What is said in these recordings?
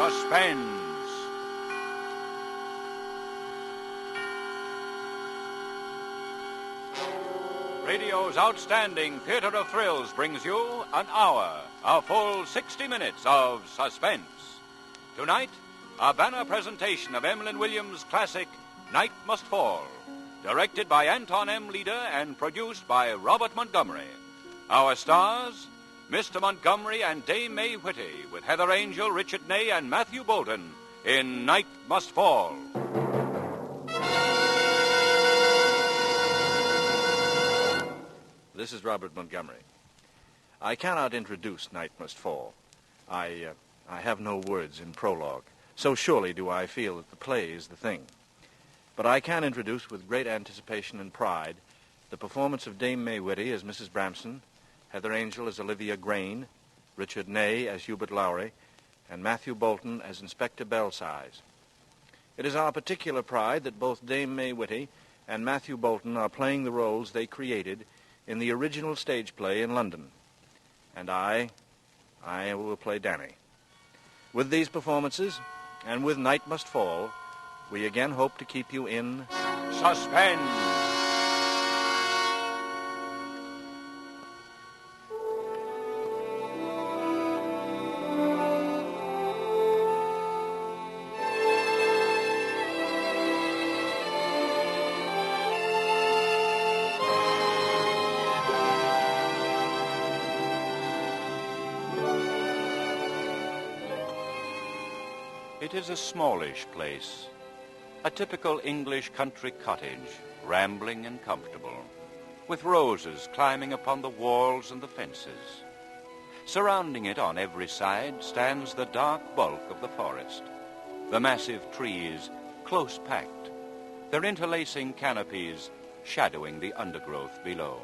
Suspense. Radio's outstanding theater of thrills brings you an hour, a full 60 minutes of suspense. Tonight, a banner presentation of Emlyn Williams' classic Night Must Fall, directed by Anton M. Leader and produced by Robert Montgomery. Our stars, Mr. Montgomery and Dame May Whitty, with Heather Angel, Richard Ney, and Matthew Bolton in Night Must Fall. This is Robert Montgomery. I cannot introduce Night Must Fall. I have no words in prologue. So surely do I feel that the play is the thing. But I can introduce with great anticipation and pride the performance of Dame May Whitty as Mrs. Bramson, Heather Angel as Olivia Grain, Richard Ney as Hubert Lowry, and Matthew Bolton as Inspector Belsize. It is our particular pride that both Dame May Whitty and Matthew Bolton are playing the roles they created in the original stage play in London. And I will play Danny. With these performances, and with Night Must Fall, we again hope to keep you in Suspense. It is a smallish place, a typical English country cottage, rambling and comfortable, with roses climbing upon the walls and the fences. Surrounding it on every side stands the dark bulk of the forest, the massive trees close packed, their interlacing canopies shadowing the undergrowth below.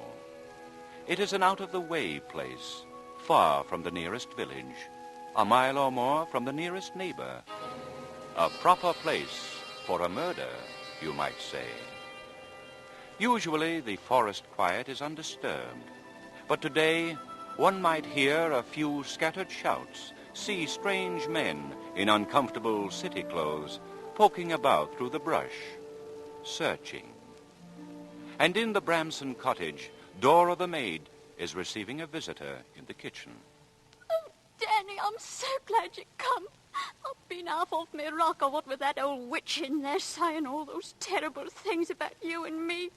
It is an out-of-the-way place, far from the nearest village, a mile or more from the nearest neighbor. A proper place for a murder, you might say. Usually the forest quiet is undisturbed, but today one might hear a few scattered shouts, see strange men in uncomfortable city clothes poking about through the brush, searching. And in the Bramson cottage, Dora the maid is receiving a visitor in the kitchen. Oh, Danny, I'm so glad you come. I've been half off my rocker, what with that old witch in there saying all those terrible things about you and me.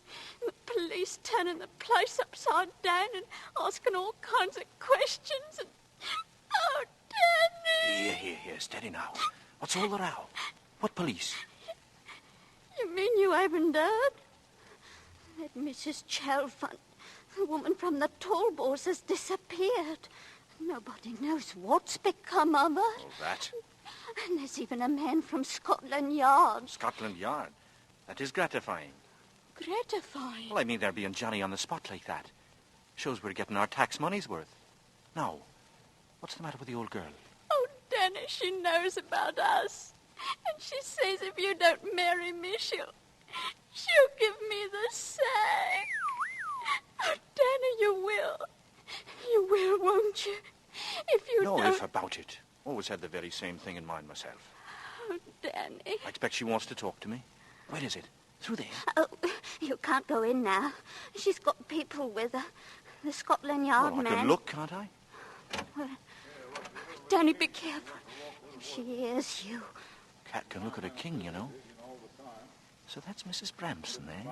The police turning the place upside down and asking all kinds of questions. And oh, Danny! Here, steady now. What's all the row? What police? You mean you haven't heard? That Mrs. Chalfont, the woman from the Tallboys, has disappeared. Nobody knows what's become of her. Oh, that? And there's even a man from Scotland Yard. Scotland Yard? That is gratifying. Gratifying? Well, I mean, there being Johnny on the spot like that. Shows we're getting our tax money's worth. Now, what's the matter with the old girl? Oh, Danny, she knows about us. And she says if you don't marry me, she'll give me the sack. Oh, Danny, you will. You will, won't you? If you don't... No if about it. Always had the very same thing in mind myself. Oh, Danny. I expect she wants to talk to me. Where is it? Through there? Oh, you can't go in now. She's got people with her. The Scotland Yard man. I can look, can't I? Well, Danny, be careful. If she hears you... Cat can look at a king, you know. So that's Mrs. Bramson, eh?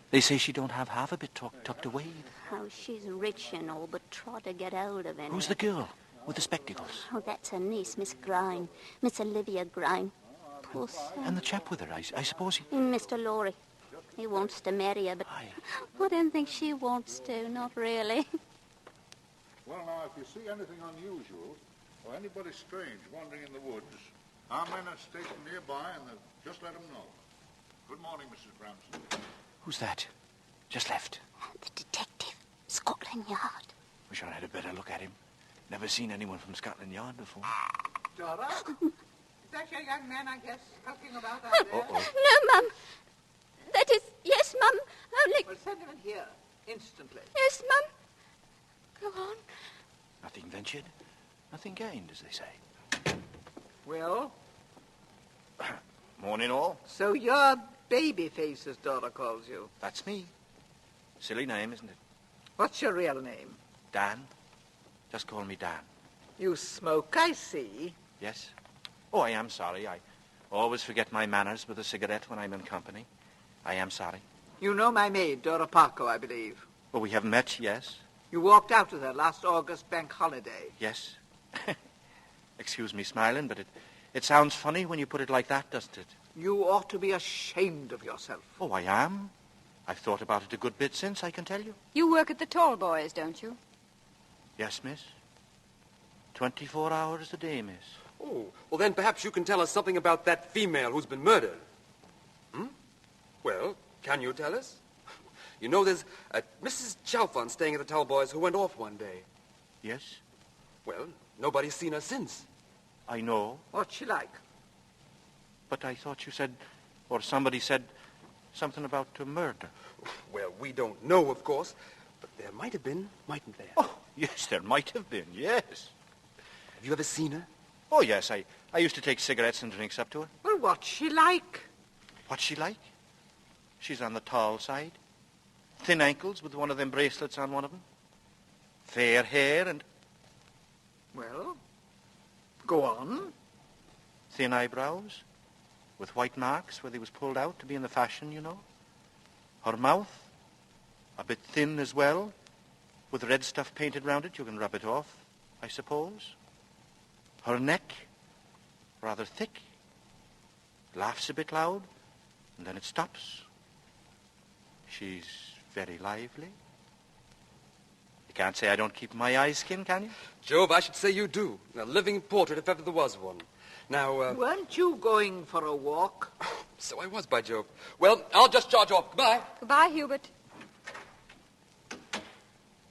They say she don't have half a bit tucked away. Oh, she's rich and all, but try to get hold of him. Who's the girl with the spectacles? Oh, that's her niece, Miss Grine. Miss Olivia Grine. Poor son. And the chap with her, I suppose he... Mr. Lowry. He wants to marry her, but I don't think she wants to, not really. Well, now, if you see anything unusual or anybody strange wandering in the woods, our men are stationed nearby and just let them know. Good morning, Mrs. Bramson. Who's that? Just left. The detective. Scotland Yard. Wish I had a better look at him. Never seen anyone from Scotland Yard before. Dora? Is that your young man, I guess, skulking about out there? Uh-oh. No, Mum. That is... Yes, Mum. Only... Well, send him in here, instantly. Yes, Mum. Go on. Nothing ventured, nothing gained, as they say. Well, Morning, all. so you're Babyface, as Dora calls you. That's me. Silly name, isn't it? What's your real name? Dan. Just call me Dan. You smoke, I see. Yes? Oh, I am sorry. I always forget my manners with a cigarette when I'm in company. I am sorry. You know my maid, Dora Parko, I believe. Well, we haven't met, yes? You walked out with her last August bank holiday. Yes. Excuse me smiling, but it sounds funny when you put it like that, doesn't it? You ought to be ashamed of yourself. Oh, I am. I've thought about it a good bit since, I can tell you. You work at the Tall Boys, don't you? Yes, miss. 24 hours a day, miss. Oh, well, then perhaps you can tell us something about that female who's been murdered. Well, can you tell us? You know, there's a Mrs. Chalfont staying at the Talboys who went off one day. Yes? Well, nobody's seen her since. I know, What's she like? but I thought you said, or somebody said, something about a murder. Well, we don't know, of course, but there might have been, mightn't there? Oh, yes, there might have been, yes. Have you ever seen her? Oh, yes, I used to take cigarettes and drinks up to her. Well, what's she like? What's she like? She's on the tall side. Thin ankles with one of them bracelets on one of them. Fair hair and Well, go on. thin eyebrows with white marks where they was pulled out to be in the fashion, you know. Her mouth, a bit thin as well, with red stuff painted round it. You can rub it off, I suppose. Her neck, rather thick, laughs a bit loud, and then it stops. She's very lively. You can't say I don't keep my eyes skinned, can you? Jove, I should say you do. A living portrait, if ever there was one. Now, Weren't you going for a walk? so I was, by Jove. Well, I'll just charge off. Goodbye. Goodbye, Hubert.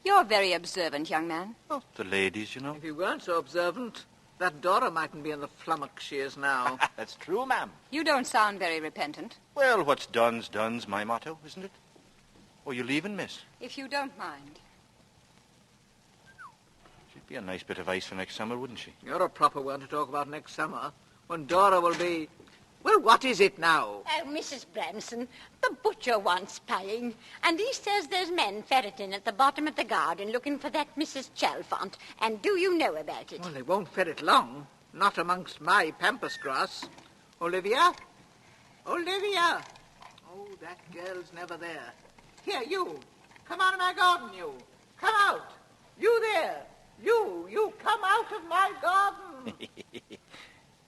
You're a very observant, young man. Oh, the ladies, you know. If you weren't so observant, that Dora mightn't be in the flummox she is now. That's true, ma'am. You don't sound very repentant. Well, what's done's my motto, isn't it? Oh, you leaving, miss? If you don't mind. She'd be a nice bit of ice for next summer, wouldn't she? You're a proper one to talk about next summer, when Dora will be... Well, what is it now? Oh, Mrs. Branson, the butcher wants paying, and he says there's men ferreting at the bottom of the garden looking for that Mrs. Chalfont. And do you know about it? Well, they won't ferret long. Not amongst my pampas grass. Olivia? Olivia! Oh, that girl's never there. Here, you. Come out of my garden, you. Come out. You there. You come out of my garden.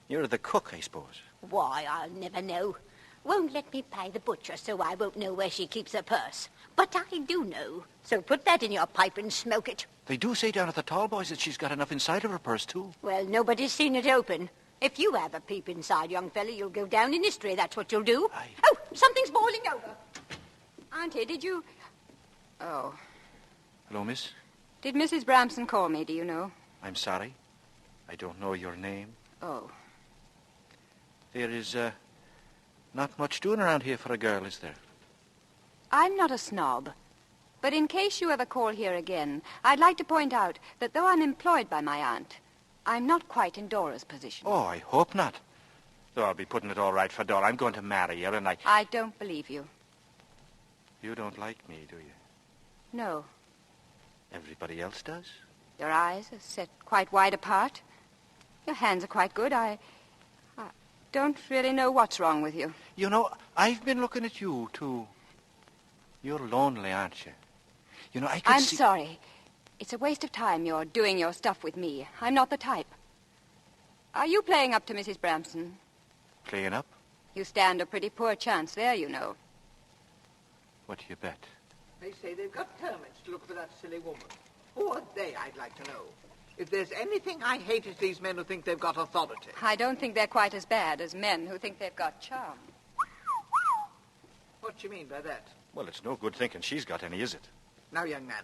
You're the cook, I suppose. Why, I'll never know. Won't let me pay the butcher, so I won't know where she keeps her purse. But I do know, so put that in your pipe and smoke it. They do say down at the Tall Boys that she's got enough inside of her purse, too. Well, nobody's seen it open. If you have a peep inside, young fella, you'll go down in history, that's what you'll do. Aye. Oh, something's boiling over. Auntie, did you... Oh. Hello, miss. Did Mrs. Bramson call me, do you know? I'm sorry. I don't know your name. Oh. There is, not much doing around here for a girl, is there? I'm not a snob. But in case you ever call here again, I'd like to point out that though I'm employed by my aunt, I'm not quite in Dora's position. Oh, I hope not. Though I'll be putting it all right for Dora. I'm going to marry her, and I don't believe you. You don't like me, do you? No. Everybody else does? Your eyes are set quite wide apart. Your hands are quite good. I don't really know what's wrong with you. You know, I've been looking at you, too. You're lonely, aren't you? You know, I could I'm see... sorry. It's a waste of time you're doing your stuff with me. I'm not the type. Are you playing up to Mrs. Bramson? Playing up? You stand a pretty poor chance there, you know. What do you bet? They say they've got permits to look for that silly woman. Who are they, I'd like to know? If there's anything I hate, it's these men who think they've got authority. I don't think they're quite as bad as men who think they've got charm. What do you mean by that? Well, it's no good thinking she's got any, is it? Now, young man,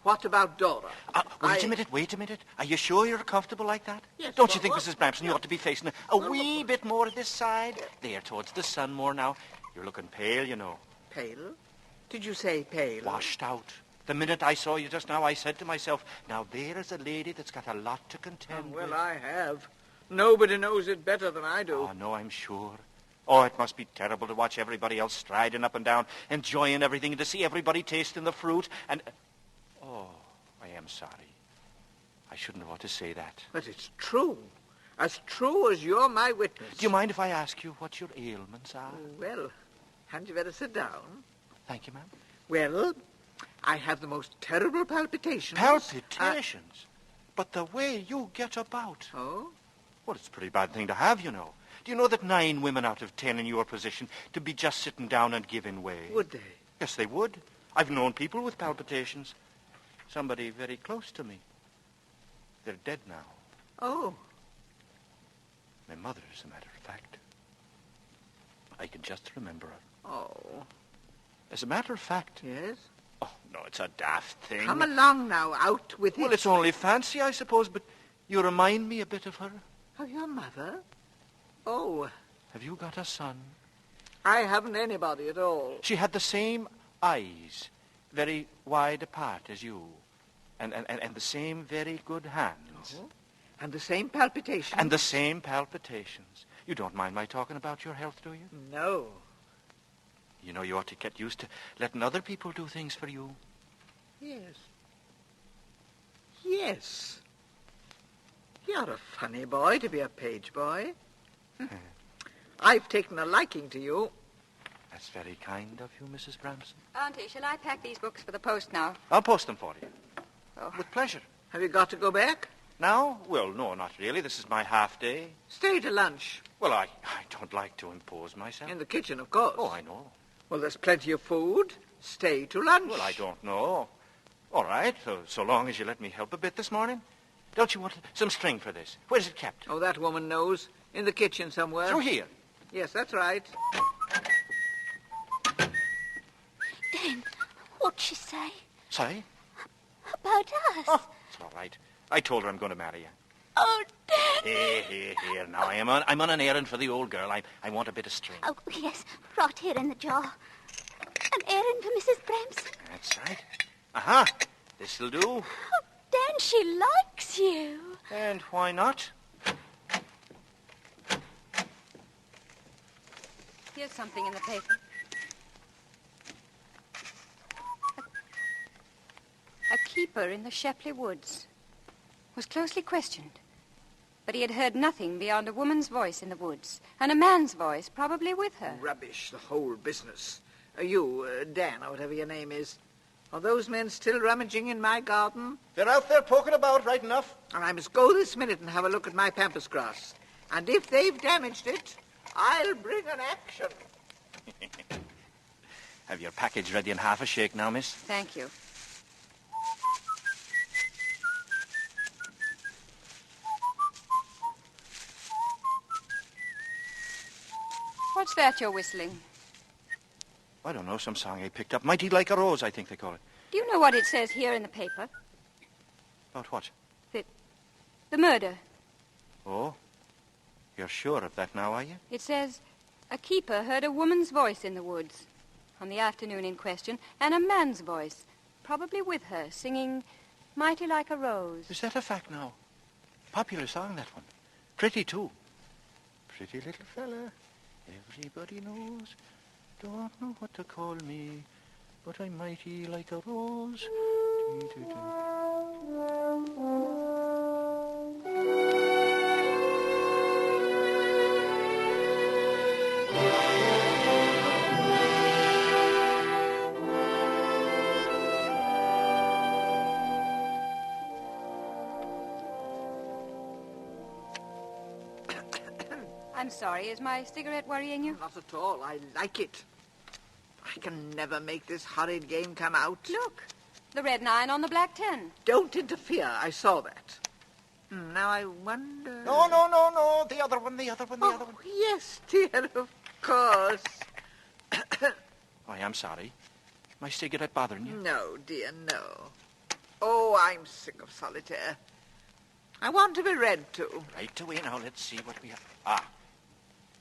what about Dora? Wait a minute. Are you sure you're comfortable like that? Yes, Don't you well, think, well, Mrs. Bramson, you ought to be facing a wee bit more to this side? There, towards the sun more now. You're looking pale, you know. Pale? Did you say pale? Washed out. The minute I saw you just now, I said to myself, now there is a lady that's got a lot to contend with. Well, I have. Nobody knows it better than I do. Oh, no, I'm sure. Oh, it must be terrible to watch everybody else striding up and down, enjoying everything, and to see everybody tasting the fruit, and... Oh, I am sorry. I shouldn't have ought to say that. But it's true. As true as you're my witness. Do you mind if I ask you what your ailments are? Well, hadn't you better sit down? Thank you, ma'am. Well, I have the most terrible palpitations. Palpitations? But the way you get about. Oh? Well, it's a pretty bad thing to have, you know. Do you know that 9 women out of 10 in your position to be just sitting down and giving way? Would they? Yes, they would. I've known people with palpitations. Somebody very close to me. They're dead now. Oh. My mother, as a matter of fact. I can just remember her. Oh. As a matter of fact. Yes? Oh, no, it's a daft thing. Come along now, out with it. Well, it's only fancy, I suppose, but you remind me a bit of her. Oh, your mother? Oh. Have you got a son? I haven't anybody at all. She had the same eyes, very wide apart as you, and the same very good hands. Oh. And the same palpitations? And the same palpitations. You don't mind my talking about your health, do you? No. You know, you ought to get used to letting other people do things for you. Yes. Yes. You're a funny boy to be a page boy. I've taken a liking to you. That's very kind of you, Mrs. Bramson. Auntie, shall I pack these books for the post now? I'll post them for you. Oh. With pleasure. Have you got to go back? Now? Well, no, not really. This is my half day. Stay to lunch. Well, I don't like to impose myself. In the kitchen, of course. Oh, I know. Well, there's plenty of food. Stay to lunch. Well, I don't know. All right, so long as you let me help a bit this morning. Don't you want some string for this? Where's it kept? Oh, that woman knows. In the kitchen somewhere. Through here. Yes, that's right. Dan, what'd she say? Say? About us? Oh, it's all right. I told her I'm going to marry you. Oh, Dan. Here. Now, I'm on an errand for the old girl. I want a bit of string. Oh, yes, right here in the jar. An errand for Mrs. Bramson. That's right. Aha, this'll do. Oh, Dan, she likes you. And why not? Here's something in the paper. A keeper in the Shepley Woods was closely questioned, but he had heard nothing beyond a woman's voice in the woods, and a man's voice probably with her. Rubbish, the whole business. Dan, or whatever your name is. Are those men still rummaging in my garden? They're out there poking about, right enough. And I must go this minute and have a look at my pampas grass. And if they've damaged it, I'll bring an action. Have your package ready in half a shake now, miss? Thank you. What's that you're whistling? I don't know, some song I picked up. Mighty Like a Rose, I think they call it. Do you know what it says here in the paper? About what? The murder. Oh? You're sure of that now, are you? It says, a keeper heard a woman's voice in the woods on the afternoon in question, and a man's voice, probably with her, singing Mighty Like a Rose. Is that a fact now? Popular song, that one. Pretty, too. Pretty little fella, everybody knows. Don't know what to call me, but I'm mighty like a rose. I'm sorry, is my cigarette worrying you? Not at all. I like it. I can never make this horrid game come out. Look, the red 9 on the black 10. Don't interfere. I saw that. Now I wonder... No. The other one. Oh, yes, dear, of course. I am sorry. My cigarette bothering you? No, dear, no. Oh, I'm sick of solitaire. I want to be read to. Right away now. Let's see what we have. Ah.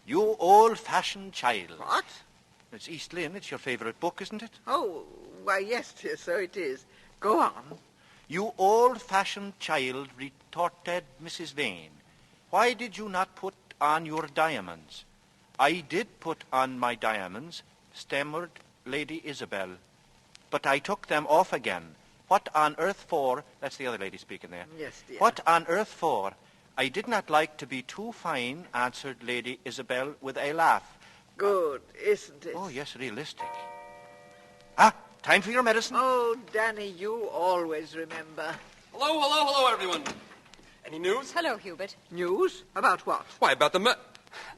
You old-fashioned child. What? It's East Lynne. It's your favourite book, isn't it? Oh, why, yes, dear, so it is. Go on. You old-fashioned child, retorted Mrs. Vane. Why did you not put on your diamonds? I did put on my diamonds, stammered Lady Isabel, but I took them off again. What on earth for? That's the other lady speaking there. Yes, dear. What on earth for? I did not like to be too fine, answered Lady Isabel with a laugh. Good, isn't it? Oh, yes, realistic. Ah, time for your medicine. Oh, Danny, you always remember. Hello, everyone. Any news? Hello, Hubert. News? About what? Why, about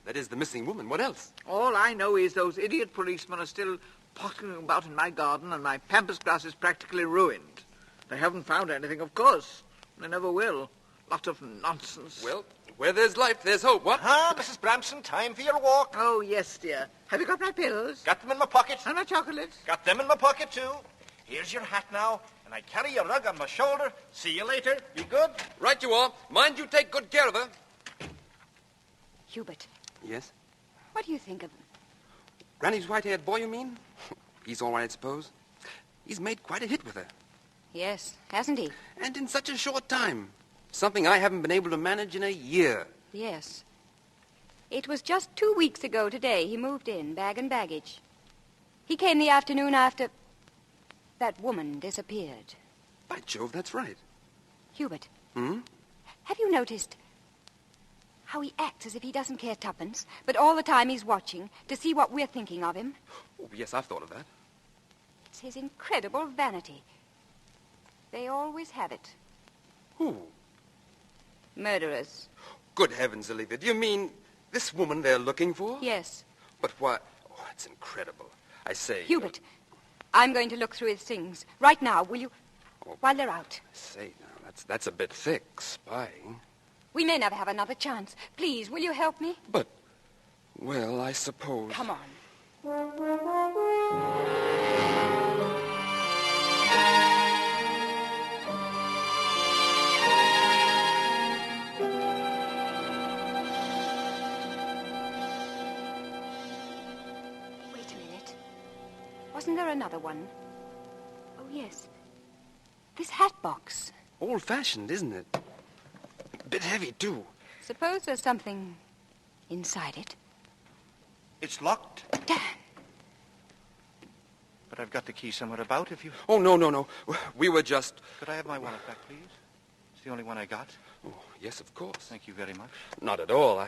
that is, the missing woman. What else? All I know is those idiot policemen are still pottering about in my garden, and my pampas grass is practically ruined. They haven't found anything, of course. They never will. Lot of nonsense. Well, where there's life, there's hope. What? Ah, Mrs. Bramson, time for your walk. Oh, yes, dear. Have you got my pills? Got them in my pocket. And my chocolates? Got them in my pocket, too. Here's your hat now, and I carry your rug on my shoulder. See you later. Be good. Right you are. Mind you take good care of her. Hubert, Yes? what do you think of him? Granny's white-haired boy, you mean? He's all right, I suppose. He's made quite a hit with her. Yes, hasn't he? And in such a short time. Something I haven't been able to manage in a year. Yes. It was just 2 weeks ago today he moved in, bag and baggage. He came the afternoon after that woman disappeared. By Jove, that's right. Hubert, Hmm? have you noticed how he acts as if he doesn't care tuppence, but all the time he's watching to see what we're thinking of him? Oh, yes, I've thought of that. It's his incredible vanity. They always have it. Who? Murderers. Good heavens, Olivia. Do you mean this woman they're looking for? Yes. But why? Oh, it's incredible. I say... Hubert, I'm going to look through his things. Right now, will you? Oh. While they're out. I say, now, that's a bit thick, spying. We may never have another chance. Please, will you help me? But, well, I suppose... Come on. Wait a minute. Wasn't there another one? Oh, yes. This hat box. Old-fashioned, isn't it? A bit heavy, too. Suppose there's something inside it. It's locked, Dan! but I've got the key somewhere about if you... Oh, no. We were just... Could I have my wallet back, please? It's the only one I got. Oh, yes, of course. Thank you very much. Not at all.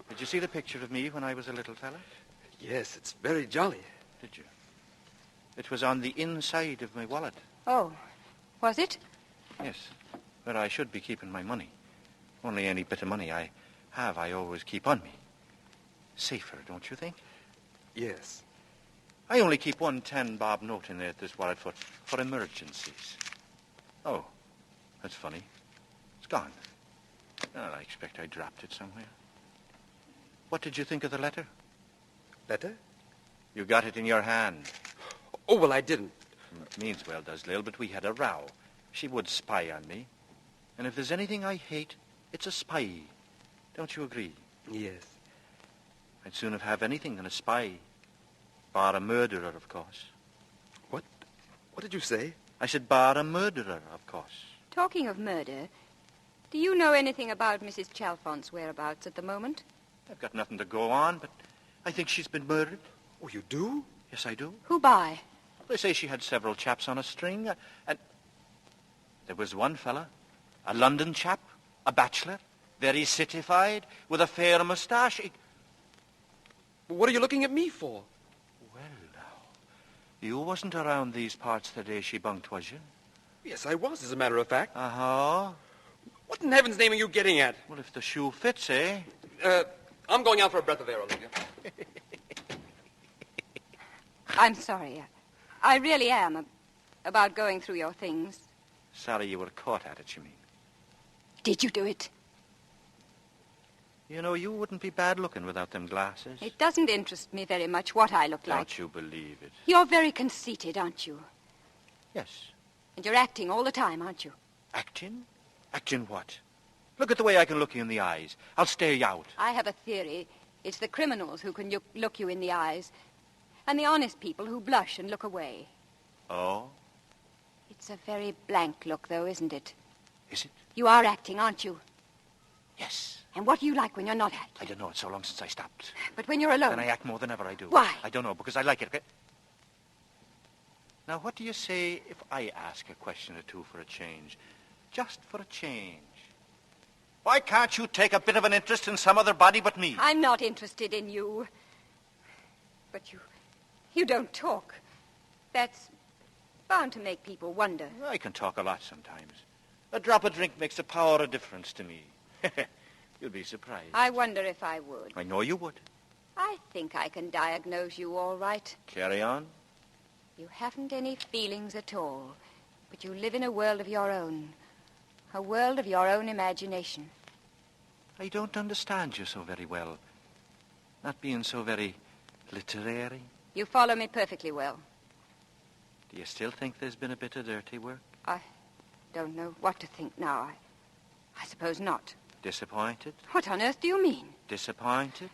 Did you see the picture of me when I was a little fella? Yes, it's very jolly. Did you? It was on the inside of my wallet. Oh, was it? Yes, where I should be keeping my money. Only any bit of money I have, I always keep on me. Safer, don't you think? Yes. I only keep one 10-bob note in there at this wallet for emergencies. Oh, that's funny. It's gone. Well, I expect I dropped it somewhere. What did you think of the letter? Letter? You got it in your hand. Oh, well, I didn't. It means well, does Lil, but we had a row. She would spy on me. And if there's anything I hate, it's a spy. Don't you agree? Yes. I'd sooner have anything than a spy. Bar a murderer, of course. What? What did you say? I said bar a murderer, of course. Talking of murder, do you know anything about Mrs. Chalfont's whereabouts at the moment? I've got nothing to go on, but I think she's been murdered. Oh, you do? Yes, I do. Who by? They say she had several chaps on a string, and there was one fella, a London chap, a bachelor, very citified, with a fair moustache. What are you looking at me for? Well, now, you wasn't around these parts the day she bunked, was you? Yes, I was, as a matter of fact. Uh-huh. What in heaven's name are you getting at? Well, if the shoe fits, eh? I'm going out for a breath of air, Olivia. I'm sorry. I really am about going through your things. Sorry you were caught at it, you mean? Did you do it? You know, you wouldn't be bad looking without them glasses. It doesn't interest me very much what I look like. Don't you believe it? You're very conceited, aren't you? Yes. And you're acting all the time, aren't you? Acting? Acting what? Look at the way I can look you in the eyes. I'll stare you out. I have a theory. It's the criminals who can look you in the eyes, and the honest people who blush and look away. Oh? It's a very blank look, though, isn't it? Is it? You are acting, aren't you? Yes. And what do you like when you're not acting? I don't know. It's so long since I stopped. But when you're alone... Then I act more than ever I do. Why? I don't know, because I like it. Okay? Now, what do you say if I ask a question or two for a change? Just for a change. Why can't you take a bit of an interest in some other body but me? I'm not interested in you. But you don't talk. That's bound to make people wonder. I can talk a lot sometimes. A drop of drink makes a power of difference to me. You'll be surprised. I wonder if I would. I know you would. I think I can diagnose you all right. Carry on. You haven't any feelings at all, but you live in a world of your own. A world of your own imagination. I don't understand you so very well. Not being so very literary. You follow me perfectly well. Do you still think there's been a bit of dirty work? I don't know what to think now. I suppose not. Disappointed? What on earth do you mean? Disappointed?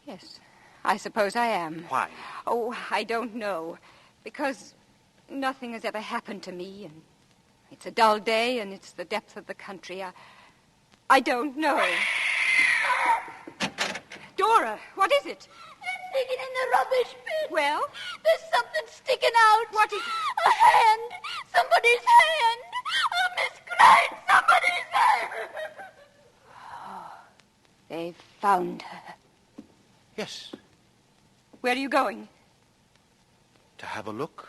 Yes, I suppose I am. Why? Oh, I don't know. Because nothing has ever happened to me, and it's a dull day, and it's the depth of the country. I don't know. Dora, what is it? They're digging in the rubbish bin. Well? There's something sticking out. What is it? A hand. Somebody's hand. Oh, Miss Grant, somebody's hand. They've found her. Yes. Where are you going? To have a look?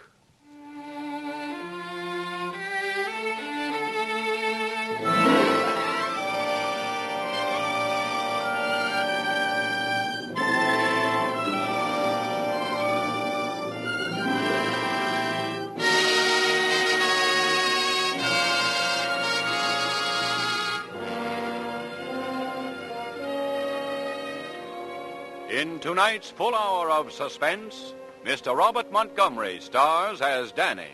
In tonight's full hour of suspense, Mr. Robert Montgomery stars as Danny,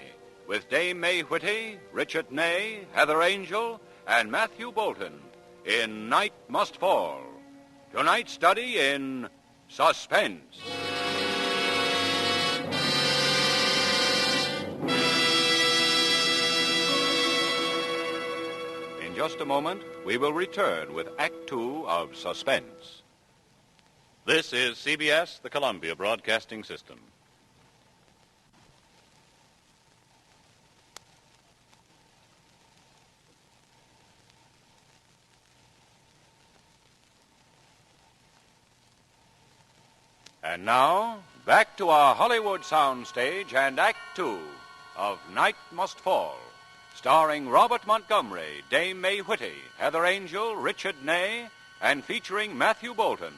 with Dame May Whitty, Richard Ney, Heather Angel, and Matthew Bolton in Night Must Fall. Tonight's study in Suspense. In just a moment, we will return with Act Two of Suspense. This is CBS, the Columbia Broadcasting System. And now, back to our Hollywood soundstage and Act Two of Night Must Fall, starring Robert Montgomery, Dame May Whitty, Heather Angel, Richard Ney, and featuring Matthew Bolton,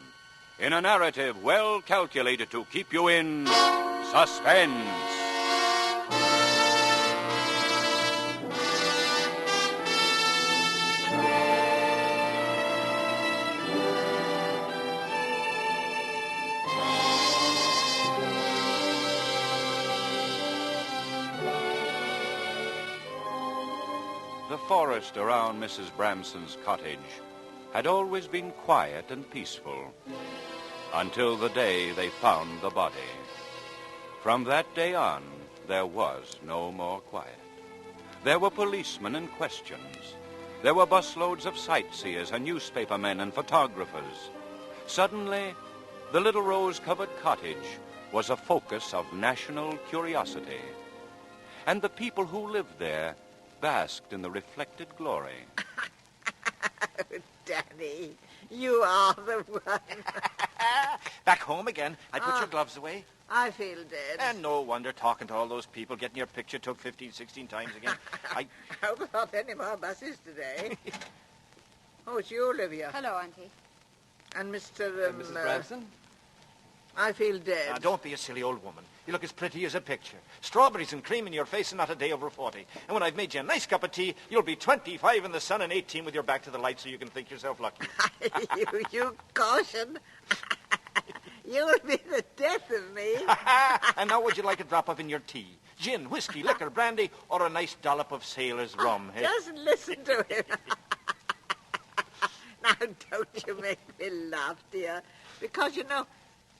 in a narrative well calculated to keep you in suspense. The forest around Mrs. Bramson's cottage had always been quiet and peaceful, until the day they found the body. From that day on, there was no more quiet. There were policemen and questions. There were busloads of sightseers and newspapermen and photographers. Suddenly, the little rose-covered cottage was a focus of national curiosity. And the people who lived there basked in the reflected glory. Danny, you are the one. Back home again. I put your gloves away. I feel dead. And no wonder, talking to all those people, getting your picture took 15, 16 times again. I hope not any more buses today. Oh, it's you, Olivia. Hello, Auntie. And Mr. Mrs. Bramson? I feel dead. Now, don't be a silly old woman. You look as pretty as a picture. Strawberries and cream in your face and not a day over 40. And when I've made you a nice cup of tea, you'll be 25 in the sun and 18 with your back to the light so you can think yourself lucky. you caution. You'll be the death of me. And now would you like a drop of in your tea? Gin, whiskey, liquor, brandy, or a nice dollop of sailor's rum? Hey? Just listen to him. Now, don't you make me laugh, dear. Because, you know,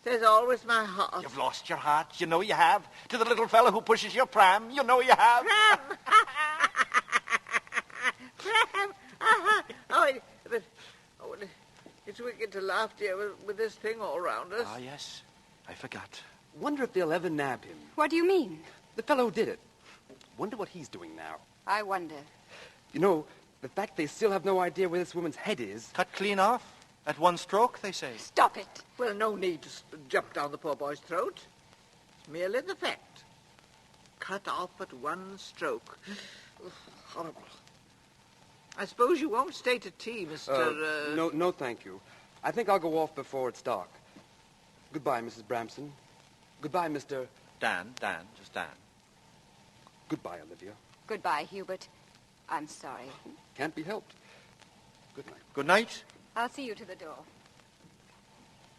there's always my heart. You've lost your heart. You know you have. To the little fellow who pushes your pram. You know you have. Pram! Pram! Oh, but too wicked to laugh, dear, with this thing all round us. Ah, yes. I forgot. Wonder if they'll ever nab him. What do you mean? The fellow who did it. Wonder what he's doing now. I wonder. You know, the fact they still have no idea where this woman's head is. Cut clean off. At one stroke, they say. Stop it. Well, no need to jump down the poor boy's throat. It's merely the fact. Cut off at one stroke. Ugh, horrible. I suppose you won't stay to tea, Mr. No, thank you. I think I'll go off before it's dark. Goodbye, Mrs. Bramson. Goodbye, Mr. Dan, just Dan. Goodbye, Olivia. Goodbye, Hubert. I'm sorry. Can't be helped. Good night. Good night. I'll see you to the door.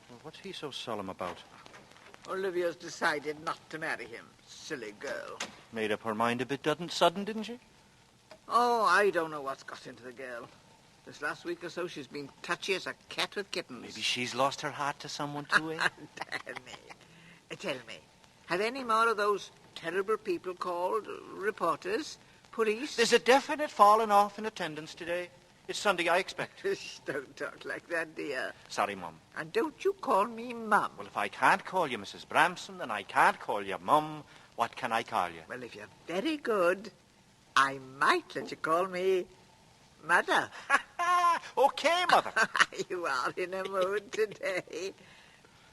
Well, what's he so solemn about? Olivia's decided not to marry him. Silly girl. Made up her mind a bit sudden, didn't she? Oh, I don't know what's got into the girl. This last week or so, she's been touchy as a cat with kittens. Maybe she's lost her heart to someone too, eh? Tell me, have any more of those terrible people called reporters, police? There's a definite falling off in attendance today. It's Sunday, I expect. Don't talk like that, dear. Sorry, Mum. And don't you call me Mum. Well, if I can't call you Mrs. Bramson, then I can't call you Mum. What can I call you? Well, if you're very good, I might let you call me Mother. Okay, Mother. You are in a mood today.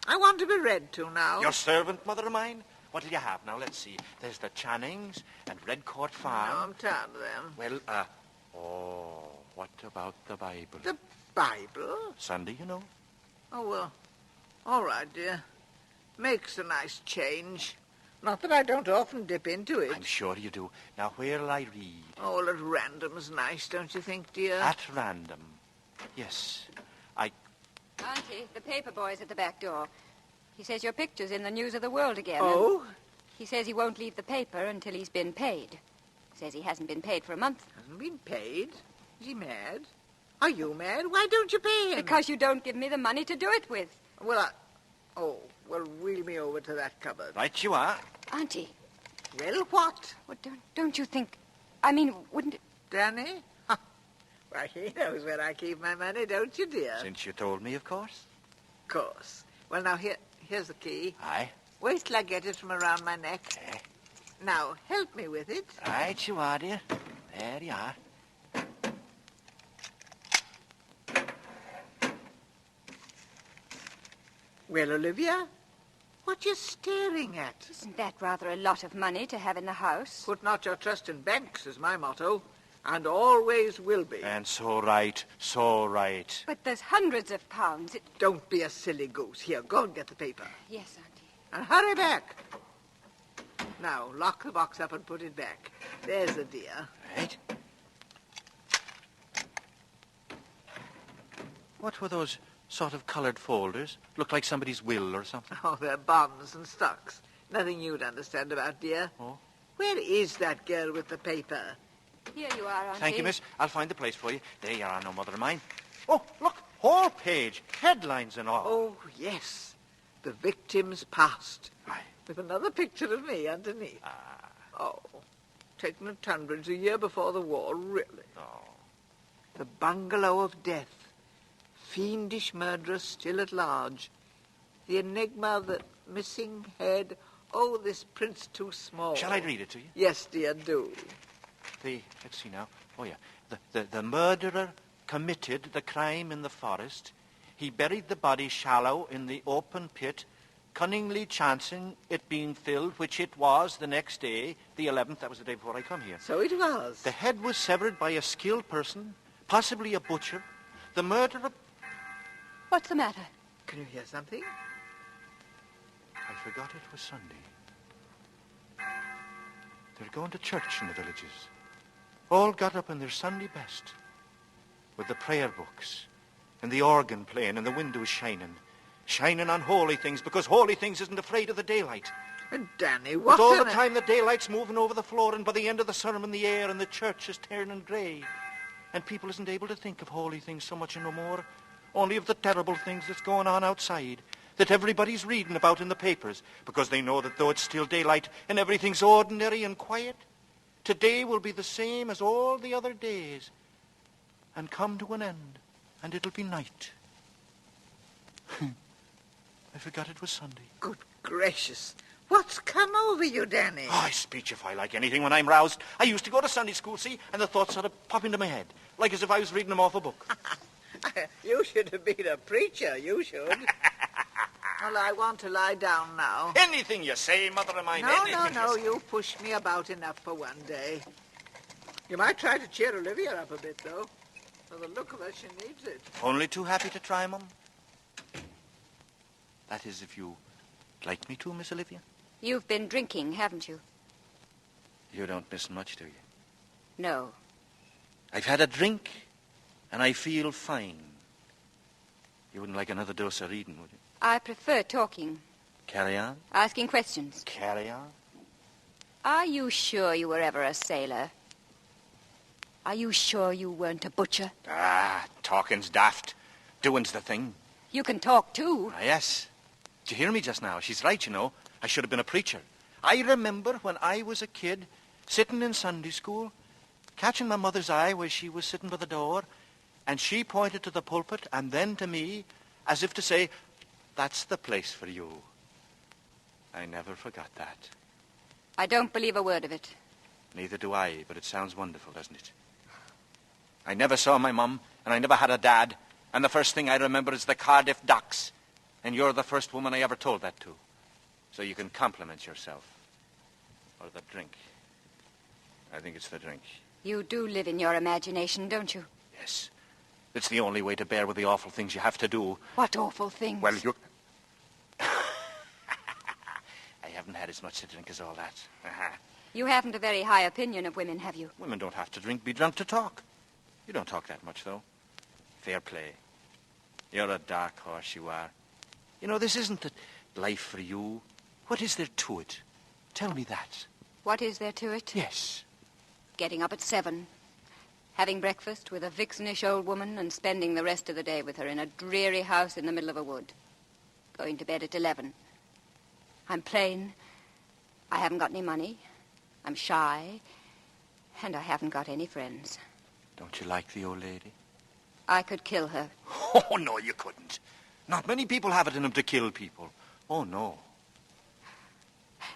I want to be read to now. Your servant, Mother of mine? What'll you have now? Let's see. There's the Channings and Redcourt Farm. No, I'm tired of them. Well, what about the Bible? The Bible? Sunday, you know. Oh, well, all right, dear. Makes a nice change. Not that I don't often dip into it. I'm sure you do. Now, where'll I read? Oh, well, at random's nice, don't you think, dear? At random. Yes. Auntie, the paper boy's at the back door. He says your picture's in the news of the world again. Oh? He says he won't leave the paper until he's been paid. Says he hasn't been paid for a month. Hasn't been paid? Is he mad? Are you mad? Why don't you pay him? Because you don't give me the money to do it with. Well, well, wheel me over to that cupboard. Right you are. Auntie. Well, what? Well, don't you think... I mean, wouldn't it... Danny? Why, he knows where I keep my money, don't you, dear? Since you told me, of course. Of course. Well, now, here's the key. Aye. Wait till I get it from around my neck. Aye. Now, help me with it. Right you are, dear. There you are. Well, Olivia, what you staring at? Isn't that rather a lot of money to have in the house? Put not your trust in banks is my motto, and always will be. And so right, so right. But there's hundreds of pounds. Don't be a silly goose. Here, go and get the paper. Yes, Auntie. And hurry back. Now, lock the box up and put it back. There's the dear. Right. What were those sort of coloured folders? Looked like somebody's will or something. Oh, they're bonds and stocks. Nothing you'd understand about, dear. Oh? Where is that girl with the paper? Here you are, Auntie. Thank you, miss. I'll find the place for you. There you are, no mother of mine. Oh, look, whole page, headlines and all. Oh, yes. The victim's past. Aye. With another picture of me underneath. Oh, taken at Tunbridge a year before the war, really. Oh. The bungalow of death. Fiendish murderer still at large. The enigma of the missing head. Oh, this prince too small. Shall I read it to you? Yes, dear, do. Let's see now. Oh, yeah. The murderer committed the crime in the forest. He buried the body shallow in the open pit, cunningly chancing it being filled, which it was the next day, the 11th. That was the day before I come here. So it was. The head was severed by a skilled person, possibly a butcher. The murderer... What's the matter? Can you hear something? I forgot it was Sunday. They're going to church in the villages. All got up in their Sunday best, with the prayer books and the organ playing and the windows shining on holy things, because holy things isn't afraid of the daylight. And Danny, what But all the on time the daylight's moving over the floor, and by the end of the sermon the air and the church is turning grey. And people isn't able to think of holy things so much no more, only of the terrible things that's going on outside, that everybody's reading about in the papers, because they know that though it's still daylight and everything's ordinary and quiet, today will be the same as all the other days, and come to an end, and it'll be night. I forgot it was Sunday. Good gracious. What's come over you, Danny? Oh, I speechify like anything when I'm roused. I used to go to Sunday school, see, and the thoughts sort of pop into my head, like as if I was reading them off a book. You should have been a preacher, you should. Well, I want to lie down now. Anything you say, mother of mine, anything No, you say. you've pushed me about enough for one day. You might try to cheer Olivia up a bit, though. For the look of her, she needs it. Only too happy to try, Mum. That is, if you like me to, Miss Olivia. You've been drinking, haven't you? You don't miss much, do you? No. I've had a drink, and I feel fine. You wouldn't like another dose of reading, would you? I prefer talking, Carry on. asking questions. Carry on. Are you sure you were ever a sailor? Are you sure you weren't a butcher? Ah, talking's daft. Doing's the thing. You can talk, too. Ah, yes. Did you hear me just now? She's right, you know. I should have been a preacher. I remember when I was a kid, sitting in Sunday school, catching my mother's eye where she was sitting by the door, and she pointed to the pulpit and then to me, as if to say, that's the place for you. I never forgot that. I don't believe a word of it. Neither do I, but it sounds wonderful, doesn't it? I never saw my mum, and I never had a dad, and the first thing I remember is the Cardiff Docks, and you're the first woman I ever told that to. So you can compliment yourself. Or the drink. I think it's the drink. You do live in your imagination, don't you? Yes. It's the only way to bear with the awful things you have to do. What awful things? Well, you... I haven't had as much to drink as all that. You haven't a very high opinion of women, have you? Women don't have to drink, be drunk to talk. You don't talk that much, though. Fair play. You're a dark horse, you are. You know, this isn't the life for you. What is there to it? Tell me that. What is there to it? Yes. Getting up at 7, having breakfast with a vixenish old woman and spending the rest of the day with her in a dreary house in the middle of a wood. Going to bed at 11. I'm plain. I haven't got any money. I'm shy. And I haven't got any friends. Don't you like the old lady? I could kill her. Oh, no, you couldn't. Not many people have it in them to kill people. Oh, no.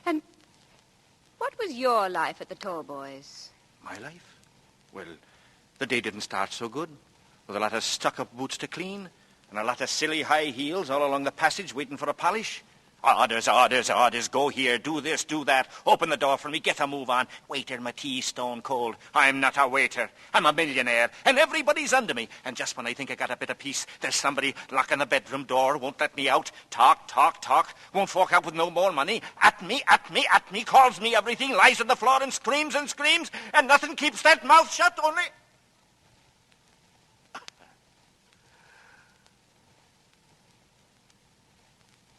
And what was your life at the Tallboys? My life? Well, the day didn't start so good. With a lot of stuck-up boots to clean and a lot of silly high heels all along the passage waiting for a polish. Orders, orders, orders. Go here, do this, do that. Open the door for me, get a move on. Waiter, my tea's stone cold. I'm not a waiter. I'm a millionaire, and everybody's under me. And just when I think I got a bit of peace, there's somebody locking the bedroom door, won't let me out. Talk, talk, talk. Won't fork out with no more money. At me, at me, at me. Calls me everything, lies on the floor and screams, and nothing keeps that mouth shut, only...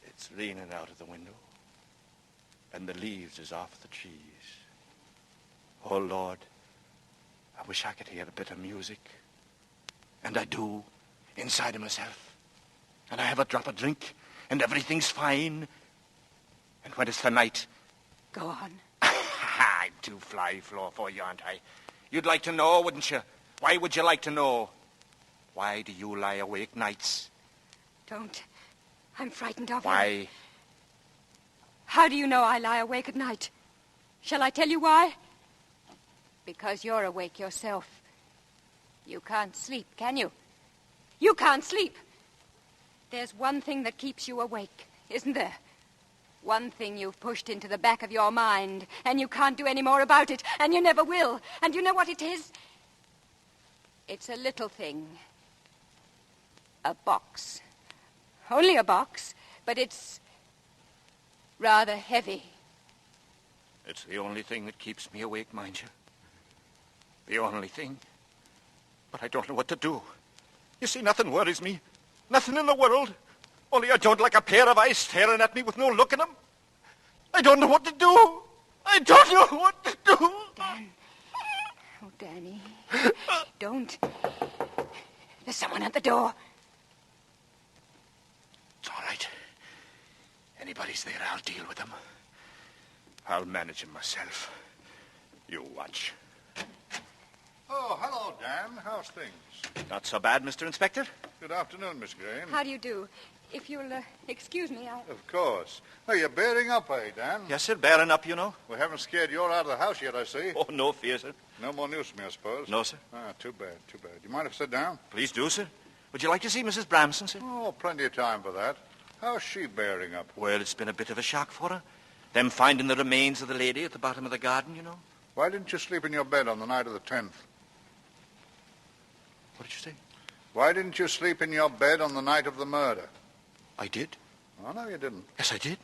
It's raining out of the window, and the leaves is off the trees. Oh, Lord, I wish I could hear a bit of music. And I do, inside of myself. And I have a drop of drink, and everything's fine. And when it's the night... Go on. I'm too fly-floor for you, aren't I? You'd like to know, wouldn't you? Why would you like to know? Why do you lie awake nights? Don't. I'm frightened of you. Why? How do you know I lie awake at night? Shall I tell you why? Because you're awake yourself. You can't sleep, can you? You can't sleep. There's one thing that keeps you awake, isn't there? One thing you've pushed into the back of your mind, and you can't do any more about it, and you never will. And you know what it is? It's a little thing. A box. Only a box, but it's rather heavy. It's the only thing that keeps me awake, mind you. The only thing. But I don't know what to do. You see, nothing worries me. Nothing in the world. Only I don't like a pair of eyes staring at me with no look in them. I don't know what to do. I don't know what to do. Dan. Oh, Danny. Don't. There's someone at the door. It's all right. Anybody's there, I'll deal with them. I'll manage them myself. You watch. Oh, hello, Dan. How's things? Not so bad, Mr. Inspector. Good afternoon, Miss Green. How do you do? If you'll excuse me, I'll... Of course. Oh, you're bearing up, eh, Dan? Yes, sir, bearing up, you know. We haven't scared you all out of the house yet, I see. Oh, no fear, sir. No more news from me, I suppose? No, sir. Ah, too bad, too bad. You mind if I sit down? Please do, sir. Would you like to see Mrs. Bramson, sir? Oh, plenty of time for that. How's she bearing up? Well, it's been a bit of a shock for her. Them finding the remains of the lady at the bottom of the garden, you know. Why didn't you sleep in your bed on the night of the 10th? What did you say? Why didn't you sleep in your bed on the night of the murder? I did. Oh, no, you didn't. Yes, I did.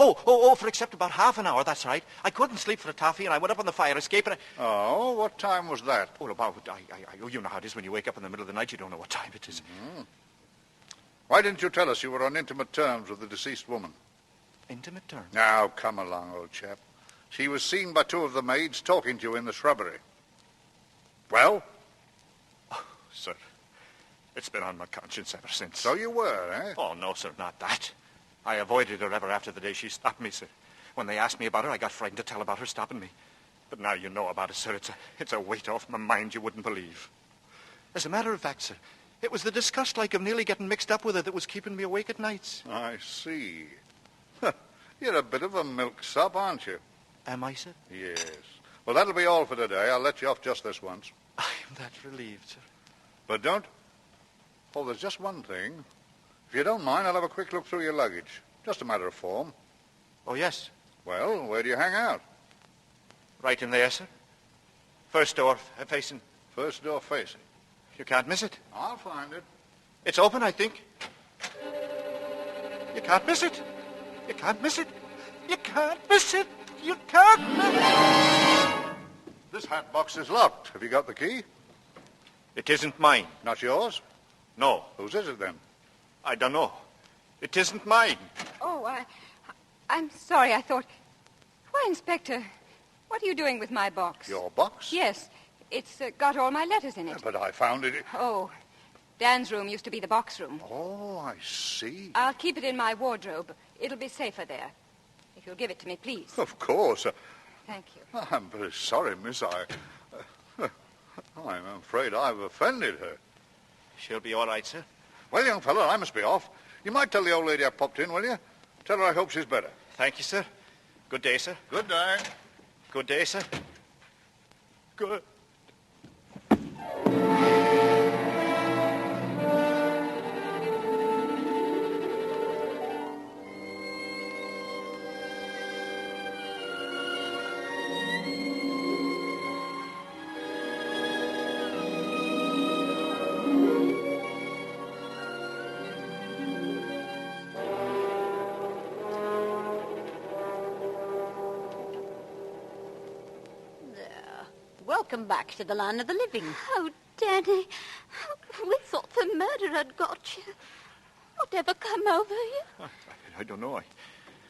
Oh, for except about half an hour, that's right. I couldn't sleep for a toffee, and I went up on the fire escape, and I... Oh, what time was that? Oh, about... you know how it is when you wake up in the middle of the night, you don't know what time it is. Mm-hmm. Why didn't you tell us you were on intimate terms with the deceased woman? Intimate terms? Now, come along, old chap. She was seen by two of the maids talking to you in the shrubbery. Well? Oh, sir, it's been on my conscience ever since. So you were, eh? Oh, no, sir, not that. I avoided her ever after the day she stopped me, sir. When they asked me about her, I got frightened to tell about her stopping me. But now you know about it, sir. It's a weight off my mind you wouldn't believe. As a matter of fact, sir, it was the disgust like of nearly getting mixed up with her that was keeping me awake at nights. I see. You're a bit of a milksop, aren't you? Am I, sir? Yes. Well, that'll be all for today. I'll let you off just this once. I'm that relieved, sir. But don't... Oh, there's just one thing. If you don't mind, I'll have a quick look through your luggage. Just a matter of form. Oh, yes. Well, where do you hang out? Right in there, sir. First door facing. First door facing. You can't miss it. I'll find it. It's open, I think. You can't miss it. You can't miss it. You can't miss it. You can't miss it. This hat box is locked. Have you got the key? It isn't mine. Not yours? No. Whose is it then? I don't know. It isn't mine. Oh, I'm sorry. I thought... Why, Inspector, what are you doing with my box? Your box? Yes. It's got all my letters in it. But I found it... Oh, Dan's room used to be the box room. Oh, I see. I'll keep it in my wardrobe. It'll be safer there. If you'll give it to me, please. Of course. Thank you. I'm very sorry, miss. I'm afraid I've offended her. She'll be all right, sir. Well, young fellow, I must be off. You might tell the old lady I popped in, will you? Tell her I hope she's better. Thank you, sir. Good day, sir. Good day. Good day, sir. Good. Welcome back to the land of the living. Oh, Danny, we thought the murder had got you. Whatever come over you? I don't know. I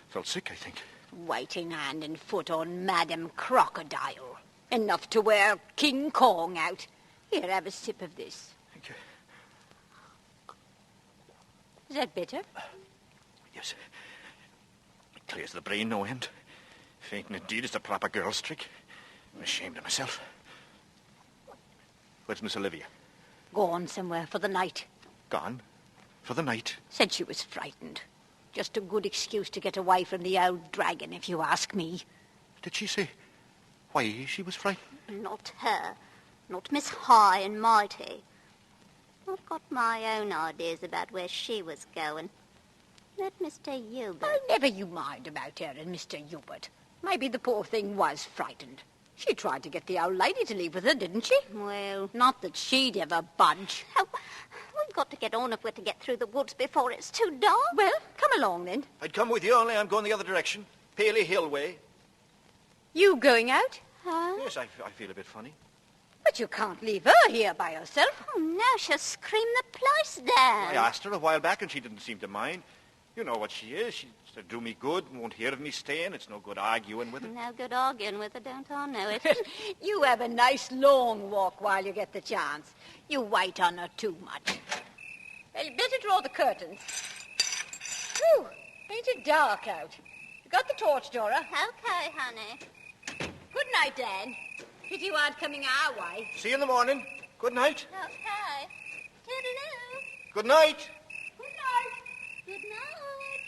felt sick, I think. Waiting hand and foot on Madam Crocodile. Enough to wear King Kong out. Here, have a sip of this. Thank you. Is that better? Yes. It clears the brain, no end. Fainting indeed is the proper girl's trick. I'm ashamed of myself. Where's Miss Olivia? Gone somewhere for the night. Gone? For the night? Said she was frightened. Just a good excuse to get away from the old dragon, if you ask me. Did she say why she was frightened? Not her. Not Miss High and Mighty. I've got my own ideas about where she was going. Let Mr. Hubert... Oh, never you mind about her and Mr. Hubert. Maybe the poor thing was frightened. She tried to get the old lady to leave with her, didn't she? Well... Not that she'd ever budge. Oh, we've got to get on if we're to get through the woods before it's too dark. Well, come along then. I'd come with you, only I'm going the other direction. Paley Hill way. You going out? Huh? Yes, I feel a bit funny. But you can't leave her here by herself. Oh, now she'll scream the place down. I asked her a while back, and she didn't seem to mind. You know what she is. She'll do me good and won't hear of me staying. It's no good arguing with her. No good arguing with her, don't I know it? You have a nice long walk while you get the chance. You wait on her too much. Well, you better draw the curtains. Whew, ain't it dark out? You got the torch, Dora? Okay, honey. Good night, Dan. Pity you aren't coming our way. See you in the morning. Good night. Okay. Toodaloo. Good night. Good night. Good night.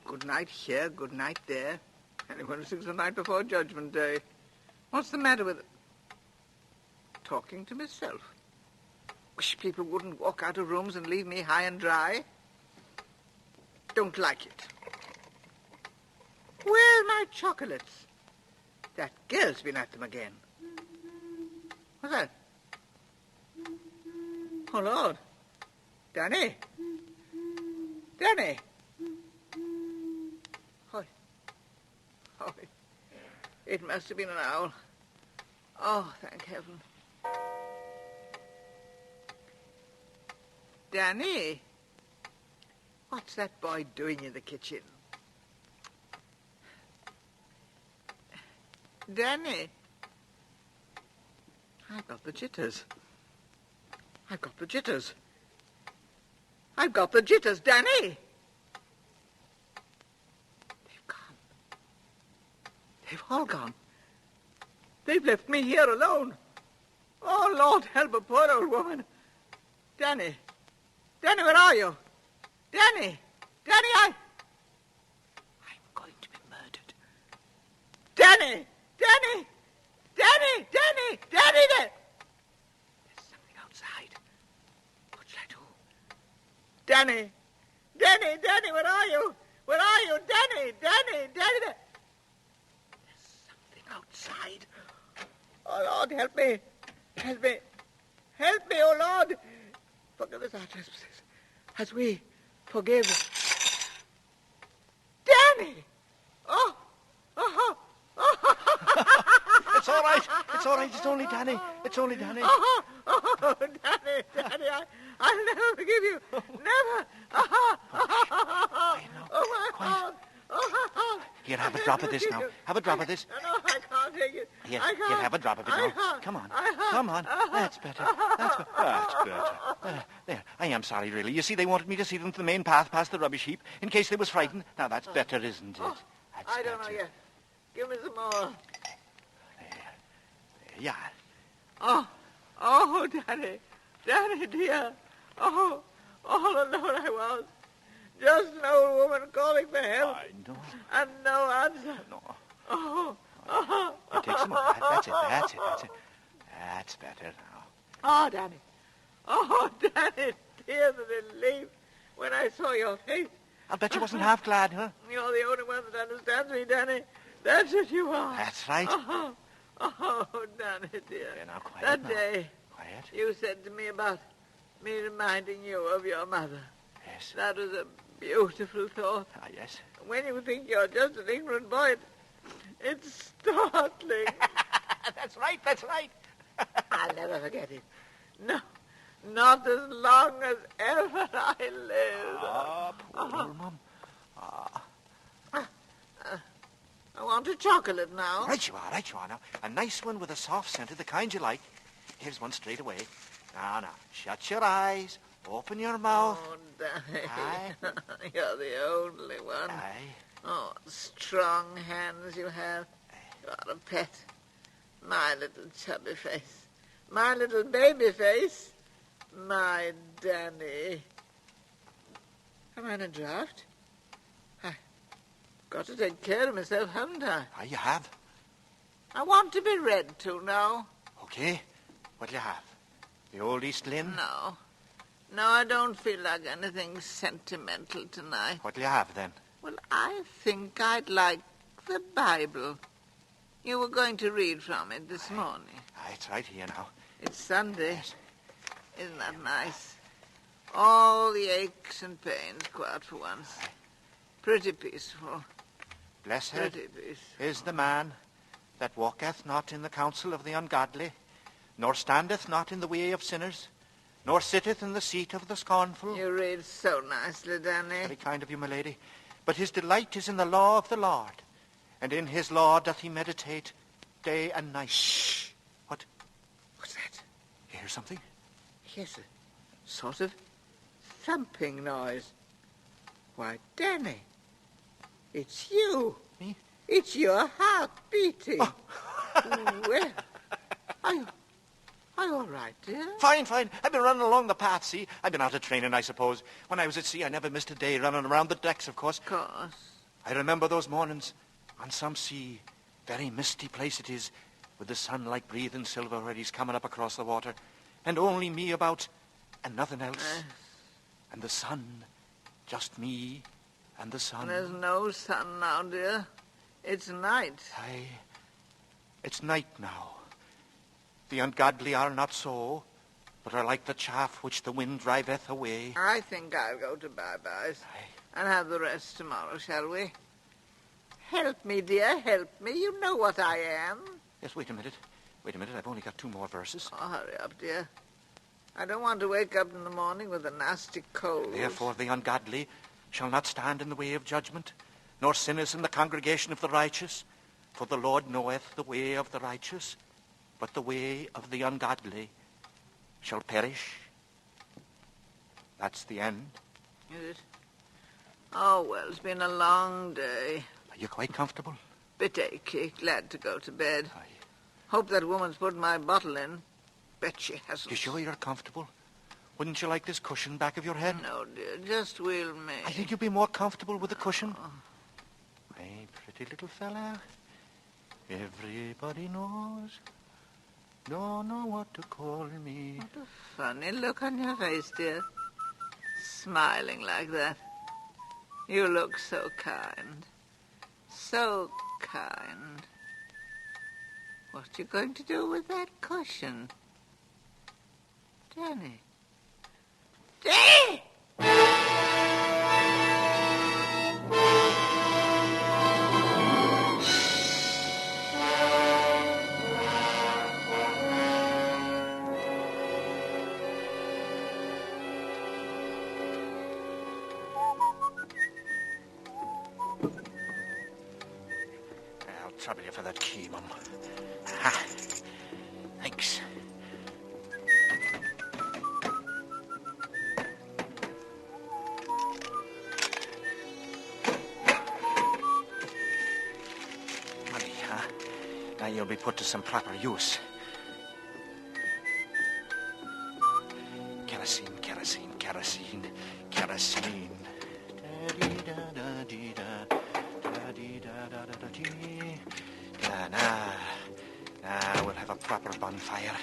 Good night here, good night there. Anyone who sings the night before Judgment Day. What's the matter with it? Talking to myself. Wish people wouldn't walk out of rooms and leave me high and dry. Don't like it. Where are my chocolates? That girl's been at them again. What's that? Oh, Lord. Danny. Danny. Oh, it must have been an owl. Oh, thank heaven. Danny, what's that boy doing in the kitchen? Danny, I've got the jitters. I've got the jitters. I've got the jitters, Danny. They've all gone. They've left me here alone. Oh, Lord, help a poor old woman. Danny. Danny, where are you? Danny. Danny, I'm going to be murdered. Danny. Danny. Danny. Danny. Danny, there. There's something outside. What shall I do? Danny. Danny. Danny, where are you? Where are you? Danny. Danny. Danny, there. Outside. Oh, Lord, help me. Help me. Help me, oh, Lord. Forgive us our trespasses as we forgive. Danny! Oh! Oh! It's all right. It's all right. It's only Danny. It's only Danny. Oh, Danny, Danny, I'll never forgive you. Never. Quiet now. Oh, my Quiet. God. Here, have a drop of this now. Have a drop of this. No, I can't take it. Here, I can't. here, have a drop of it I now. can't. Come on. I can't. Come on. That's better. That's better. There. I am sorry, really. You see, they wanted me to see them to the main path past the rubbish heap in case they was frightened. Now, that's better, isn't it? That's I don't know yet. Give me some more. There you Oh, are. Danny. Danny, dear. Oh, all alone I was. Just an old woman calling for help. I know. And no answer. No. Oh. Here, take some more. That's it. That's better now. Oh, Danny. Oh, Danny, tears of relief when I saw your face. I'll bet you wasn't half glad, huh? You're the only one that understands me, Danny. That's what you are. That's right. Oh, Danny, dear. Yeah, now, quiet That now. day Quiet. you said to me about me reminding you of your mother. Yes. That was a beautiful thought. Ah, yes. When you think you're just an ignorant boy, it's startling. That's right. I'll never forget it. No, not as long as ever I live. Ah, poor Mum. I want a chocolate now. Right you are now. A nice one with a soft scent of the kind you like. Here's one straight away. Now, shut your eyes. Open your mouth. Oh, Danny. Aye. You're the only one. Aye. Oh, strong hands you have. You're a pet. My little chubby face. My little baby face. My Danny. Am I in a draft? I've got to take care of myself, haven't I? Ah, you have. I want to be read to now. Okay. What'll you have? The old East Lynn? No, I don't feel like anything sentimental tonight. What'll you have, then? Well, I think I'd like the Bible. You were going to read from it this morning. Ah, it's right here now. It's Sunday. Yes. Isn't that nice? All the aches and pains quiet for once. Pretty peaceful. Blessed Pretty peaceful. is the man that walketh not in the counsel of the ungodly, nor standeth not in the way of sinners, nor sitteth in the seat of the scornful. You read so nicely, Danny. Very kind of you, my lady. But his delight is in the law of the Lord, and in his law doth he meditate day and night. Shh! What's that? You hear something? Yes, Sort of thumping noise. Why, Danny, it's you. Me? It's your heart beating. Oh. Well, are you all right, dear? Fine. I've been running along the path, see? I've been out of training, I suppose. When I was at sea, I never missed a day running around the decks, of course. Of course. I remember those mornings on some sea, very misty place it is, with the sun like breathing silver where he's coming up across the water, and only me about, and nothing else. And the sun, just me and the sun. There's no sun now, dear. It's night. Aye, it's night now. The ungodly are not so, but are like the chaff which the wind driveth away. I think I'll go to bye-byes and have the rest tomorrow, shall we? Help me, dear, help me. You know what I am. Yes, wait a minute. I've only got 2 more verses. Oh, hurry up, dear. I don't want to wake up in the morning with a nasty cold. Therefore the ungodly shall not stand in the way of judgment, nor sinners in the congregation of the righteous. For the Lord knoweth the way of the righteous, but the way of the ungodly shall perish. That's the end. Is it? Oh, well, it's been a long day. Are you quite comfortable? Bit achy. Glad to go to bed. Aye. Hope that woman's put my bottle in. Bet she hasn't. You sure you're comfortable? Wouldn't you like this cushion back of your head? No, dear. Just wheel me. I think you'd be more comfortable with the cushion. My pretty little fella. Everybody knows. Don't know what to call me. What a funny look on your face, dear. Smiling like that. You look so kind. So kind. What you going to do with that cushion? Danny. Danny! I'll trouble you for that key, Mum. Ha. Thanks. Money, huh? Now you'll be put to some proper use. Kerosene. Now we'll have a proper bonfire.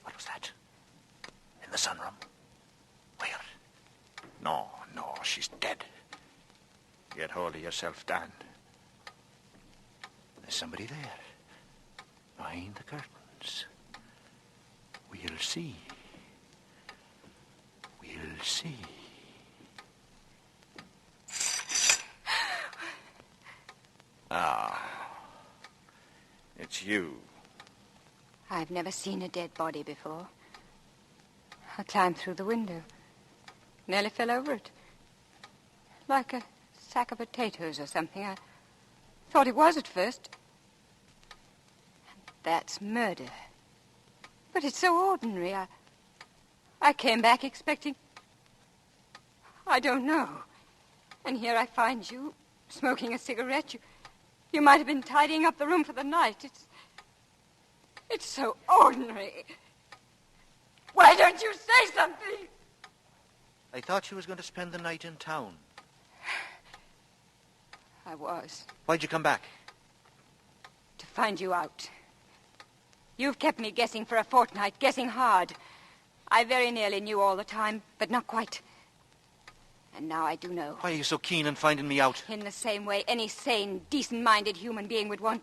What was that? In the sunroom? Where? No, she's dead. Get hold of yourself, Dan. There's somebody there. Behind the curtains. We'll see. It's you. I've never seen a dead body before. I climbed through the window. Nearly fell over it. Like a sack of potatoes or something. I thought it was at first. That's murder. But it's so ordinary. I came back expecting... I don't know. And here I find you smoking a cigarette. You might have been tidying up the room for the night. It's so ordinary. Why don't you say something? I thought she was going to spend the night in town. I was. Why'd you come back? To find you out. You've kept me guessing for a fortnight, guessing hard. I very nearly knew all the time, but not quite. And now I do know. Why are you so keen on finding me out? In the same way any sane, decent-minded human being would want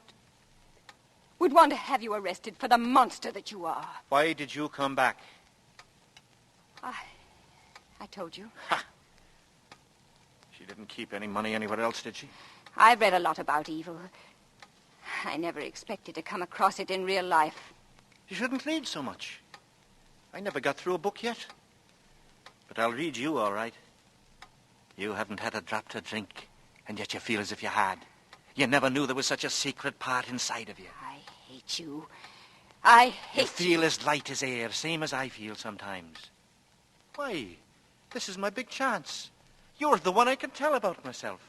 to have you arrested for the monster that you are. Why did you come back? I told you. Ha! She didn't keep any money anywhere else, did she? I've read a lot about evil. I never expected to come across it in real life. You shouldn't read so much. I never got through a book yet. But I'll read you, all right. You haven't had a drop to drink, and yet you feel as if you had. You never knew there was such a secret part inside of you. I hate you. I hate You feel as light as air, same as I feel sometimes. Why, this is my big chance. You're the one I can tell about myself.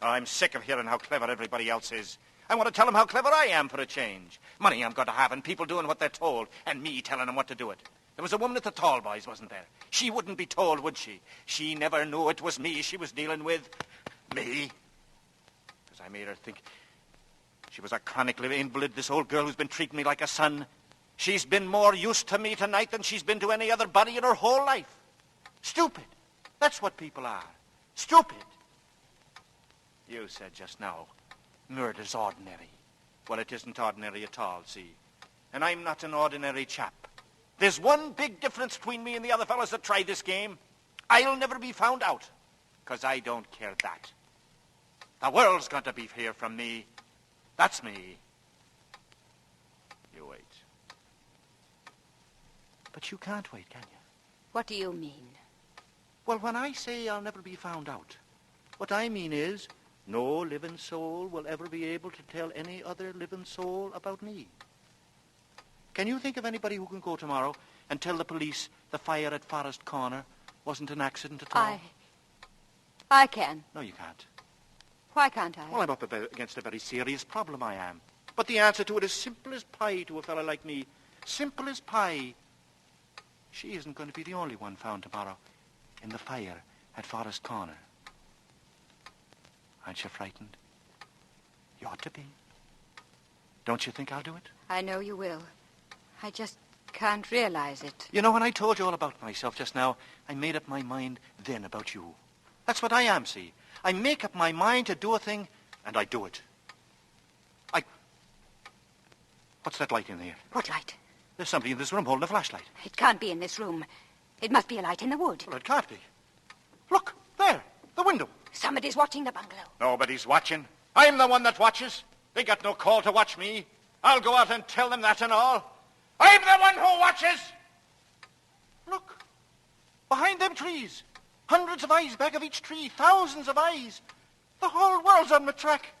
I'm sick of hearing how clever everybody else is. I want to tell them how clever I am for a change. Money I'm going to have and people doing what they're told and me telling them what to do it. There was a woman at the Tall Boys, wasn't there? She wouldn't be told, would she? She never knew it was me she was dealing with. Me? Because I made her think she was a chronically invalid, this old girl who's been treating me like a son. She's been more use to me tonight than she's been to any other body in her whole life. Stupid. That's what people are. Stupid. You said just now, murder's ordinary. Well, it isn't ordinary at all, see? And I'm not an ordinary chap. There's one big difference between me and the other fellas that tried this game. I'll never be found out, because I don't care that. The world's going to be hear from me. That's me. You wait. But you can't wait, can you? What do you mean? Well, when I say I'll never be found out, what I mean is no living soul will ever be able to tell any other living soul about me. Can you think of anybody who can go tomorrow and tell the police the fire at Forest Corner wasn't an accident at all? I can. No, you can't. Why can't I? Well, I'm up against a very serious problem, I am. But the answer to it is simple as pie to a fella like me. Simple as pie. She isn't going to be the only one found tomorrow in the fire at Forest Corner. Aren't you frightened? You ought to be. Don't you think I'll do it? I know you will. I just can't realize it. You know, when I told you all about myself just now, I made up my mind then about you. That's what I am, see. I make up my mind to do a thing, and I do it. What's that light in there? What light? There's somebody in this room holding a flashlight. It can't be in this room. It must be a light in the wood. Well, it can't be. Look, there, the window. Somebody's watching the bungalow. Nobody's watching. I'm the one that watches. They got no call to watch me. I'll go out and tell them that and all. I'm the one who watches. Look, behind them trees. Hundreds of eyes back of each tree. Thousands of eyes. The whole world's on my track.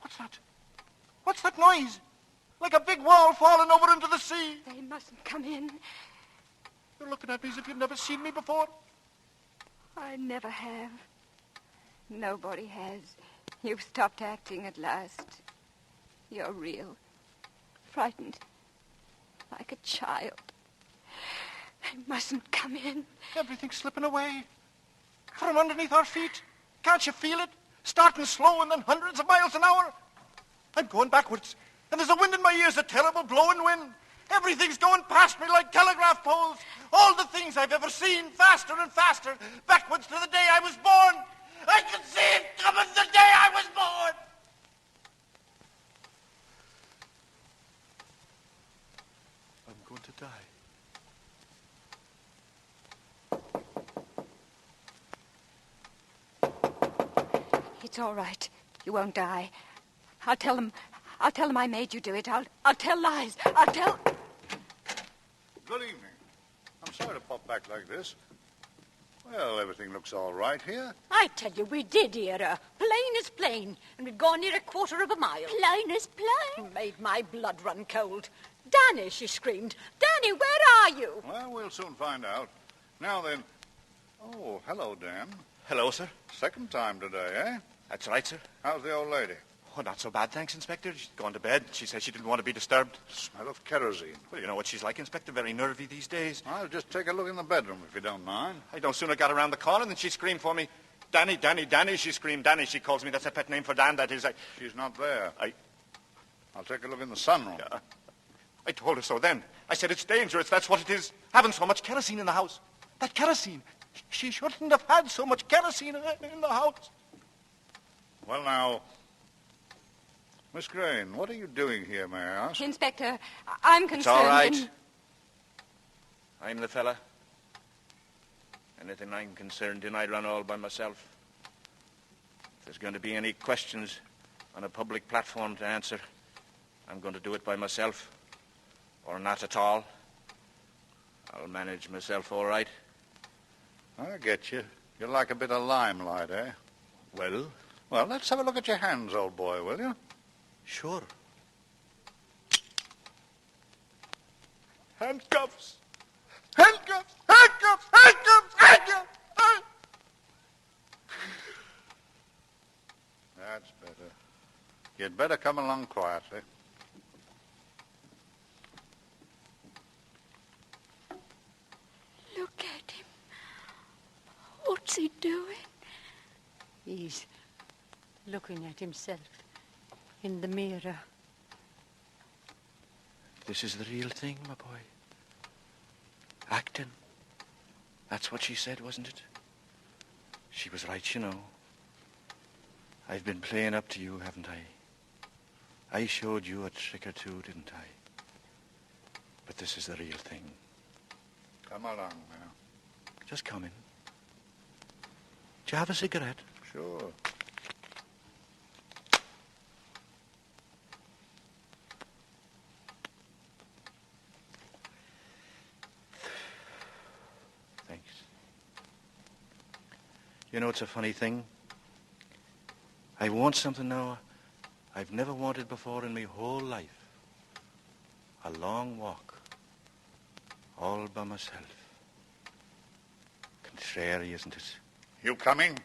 What's that? What's that noise? Like a big wall falling over into the sea. They mustn't come in. You're looking at me as if you've never seen me before. I never have. Nobody has. You've stopped acting at last. You're real. Frightened. Like a child. They mustn't come in. Everything's slipping away. From underneath our feet. Can't you feel it? Starting slow and then hundreds of miles an hour. I'm going backwards. And there's a wind in my ears, a terrible blowing wind. Everything's going past me like telegraph poles. All the things I've ever seen, faster and faster, backwards to the day I was born. I can see it coming the day I was born. I'm going to die. It's all right. You won't die. I'll tell them I made you do it. I'll tell lies. I'll tell... Good evening. I'm sorry to pop back like this. Well, everything looks all right here. I tell you, we did hear her. Plain as plain. And we'd gone near a quarter of a mile. Plain as plain. Made my blood run cold. Danny, she screamed. Danny, where are you? Well, we'll soon find out. Now then. Oh, hello, Dan. Hello, sir. Second time today, eh? That's right, sir. How's the old lady? Oh, not so bad, thanks, Inspector. She's gone to bed. She said she didn't want to be disturbed. Smell of kerosene. Well, you know what she's like, Inspector. Very nervy these days. I'll just take a look in the bedroom, if you don't mind. I no sooner got around the corner than she screamed for me. Danny, Danny, Danny, she screamed. Danny, she calls me. That's a pet name for Dan, that is. She's not there. I I'll take a look in the sunroom. I told her so then. I said it's dangerous. That's what it is. Having so much kerosene in the house. That kerosene. She shouldn't have had so much kerosene in the house. Well, now, Miss Crane, what are you doing here, may I ask? Inspector, I'm concerned... It's all right. I'm the fella. Anything I'm concerned in, I run all by myself. If there's going to be any questions on a public platform to answer, I'm going to do it by myself. Or not at all. I'll manage myself all right. I get you. You like a bit of limelight, eh? Well? Well, let's have a look at your hands, old boy, will you? Sure. Handcuffs! Handcuffs! Handcuffs! Handcuffs! Handcuffs! That's better. You'd better come along quietly. Look at him. What's he doing? He's looking at himself in the mirror. This is the real thing, my boy. Acting. That's what she said, wasn't it? She was right, you know. I've been playing up to you, haven't I? I showed you a trick or two, didn't I? But this is the real thing. Come along now. Just come in. Do you have a cigarette? Sure. Thanks. You know, it's a funny thing. I want something now I've never wanted before in my whole life. A long walk. All by myself. Contrary, isn't it? You coming?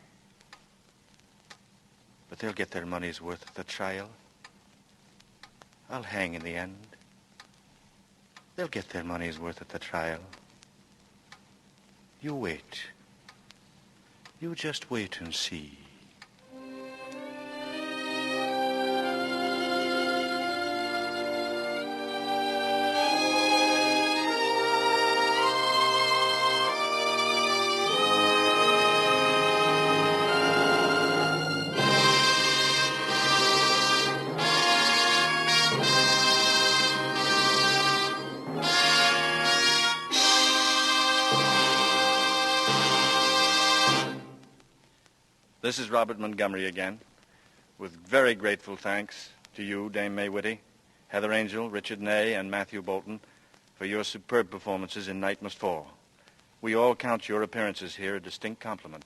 But they'll get their money's worth at the trial. I'll hang in the end. They'll get their money's worth at the trial. You wait. You just wait and see. This is Robert Montgomery again, with very grateful thanks to you, Dame May Whitty, Heather Angel, Richard Ney, and Matthew Bolton for your superb performances in Night Must Fall. We all count your appearances here a distinct compliment.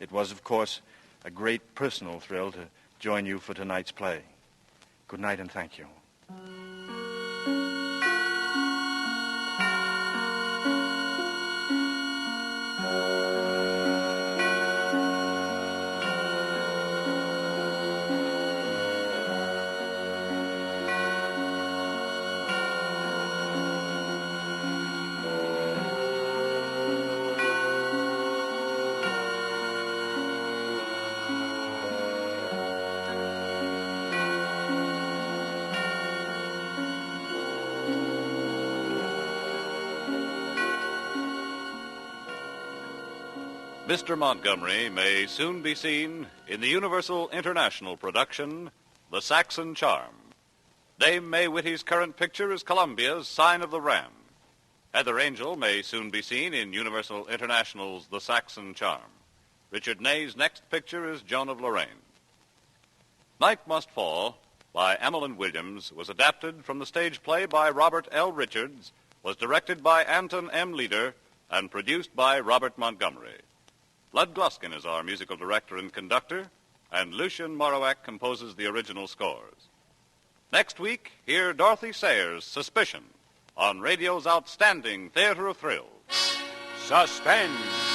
It was, of course, a great personal thrill to join you for tonight's play. Good night and thank you. Mr. Montgomery may soon be seen in the Universal International production, The Saxon Charm. Dame May Whitty's current picture is Columbia's Sign of the Ram. Heather Angel may soon be seen in Universal International's The Saxon Charm. Richard Ney's next picture is Joan of Lorraine. Night Must Fall, by Emmeline Williams, was adapted from the stage play by Robert L. Richards, was directed by Anton M. Leader, and produced by Robert Montgomery. Lud Gluskin is our musical director and conductor, and Lucien Morawak composes the original scores. Next week, hear Dorothy Sayers' Suspicion on radio's outstanding theater of thrills. Suspense!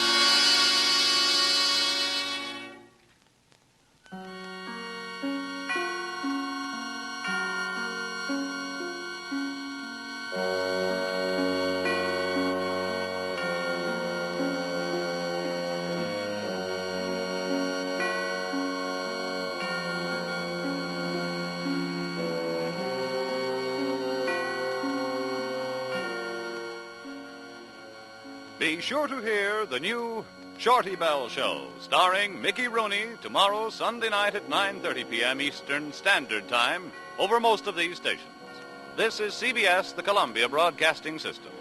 Be sure to hear the new Shorty Bell Show, starring Mickey Rooney, tomorrow, Sunday night at 9:30 p.m. Eastern Standard Time, over most of these stations. This is CBS, the Columbia Broadcasting System.